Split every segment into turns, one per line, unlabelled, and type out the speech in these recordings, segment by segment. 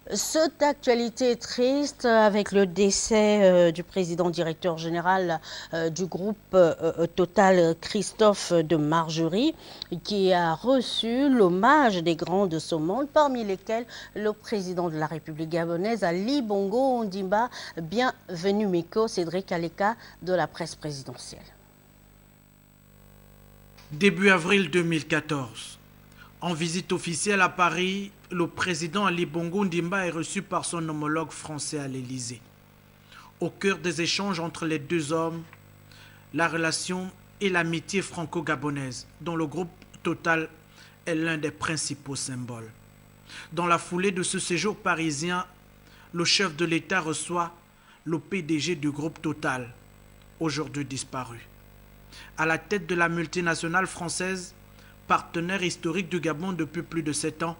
Cette actualité triste avec le décès du président directeur général du groupe Total, Christophe de Margerie, qui a reçu l'hommage des grands de ce monde, parmi lesquels le président de la République gabonaise, Ali Bongo Ondimba. Bienvenue Miko, Cédric Aleka de la presse présidentielle.
Début avril 2014. En visite officielle à Paris, le président Ali Bongo Ondimba est reçu par son homologue français à l'Élysée. Au cœur des échanges entre les deux hommes, la relation et l'amitié franco-gabonaise, dont le groupe Total est l'un des principaux symboles. Dans la foulée de ce séjour parisien, le chef de l'État reçoit le PDG du groupe Total, aujourd'hui disparu. À la tête de la multinationale française, partenaire historique du Gabon depuis plus de 7 ans,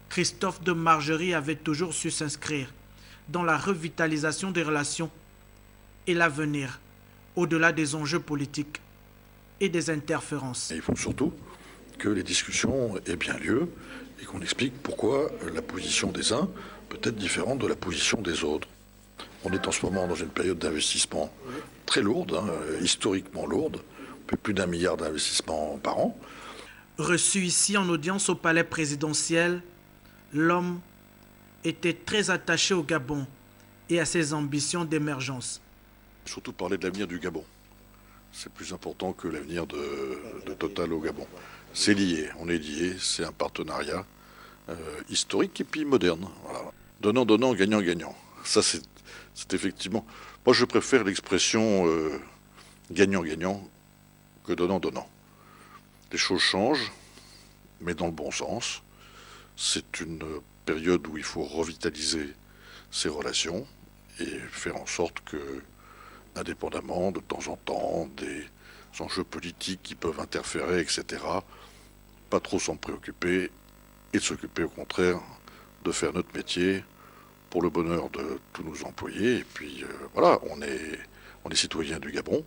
Christophe de Margerie avait toujours su s'inscrire dans la revitalisation des relations et l'avenir, au-delà des enjeux politiques et des interférences.
Il faut surtout que les discussions aient bien lieu et qu'on explique pourquoi la position des uns peut être différente de la position des autres. On est en ce moment dans une période d'investissement très lourde, historiquement lourde, un peu plus d'1 milliard d'investissements par an.
Reçu ici en audience au palais présidentiel, l'homme était très attaché au Gabon et à ses ambitions d'émergence.
Surtout parler de l'avenir du Gabon. C'est plus important que l'avenir de Total au Gabon. C'est lié, on est lié, c'est un partenariat historique et puis moderne. Voilà. Donnant, gagnant. Ça, c'est effectivement... Moi, je préfère l'expression gagnant que donnant. Les choses changent, mais dans le bon sens. C'est une période où il faut revitaliser ces relations et faire en sorte que, indépendamment de temps en temps des enjeux politiques qui peuvent interférer, etc., pas trop s'en préoccuper et de s'occuper au contraire de faire notre métier pour le bonheur de tous nos employés. Et puis voilà, on est citoyen du Gabon,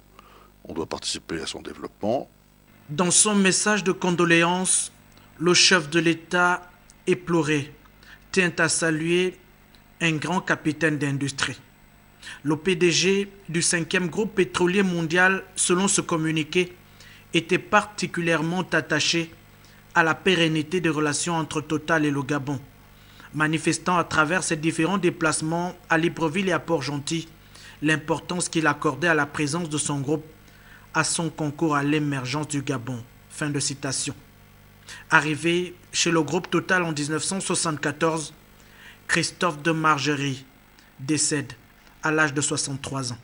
on doit participer à son développement.
Dans son message de condoléances, le chef de l'État, éploré, tient à saluer un grand capitaine d'industrie. Le PDG du 5e groupe pétrolier mondial, selon ce communiqué, était particulièrement attaché à la pérennité des relations entre Total et le Gabon, manifestant à travers ses différents déplacements à Libreville et à Port-Gentil l'importance qu'il accordait à la présence de son groupe à son concours à l'émergence du Gabon. Fin de citation. Arrivé chez le groupe Total en 1974, Christophe de Margerie décède à l'âge de 63 ans.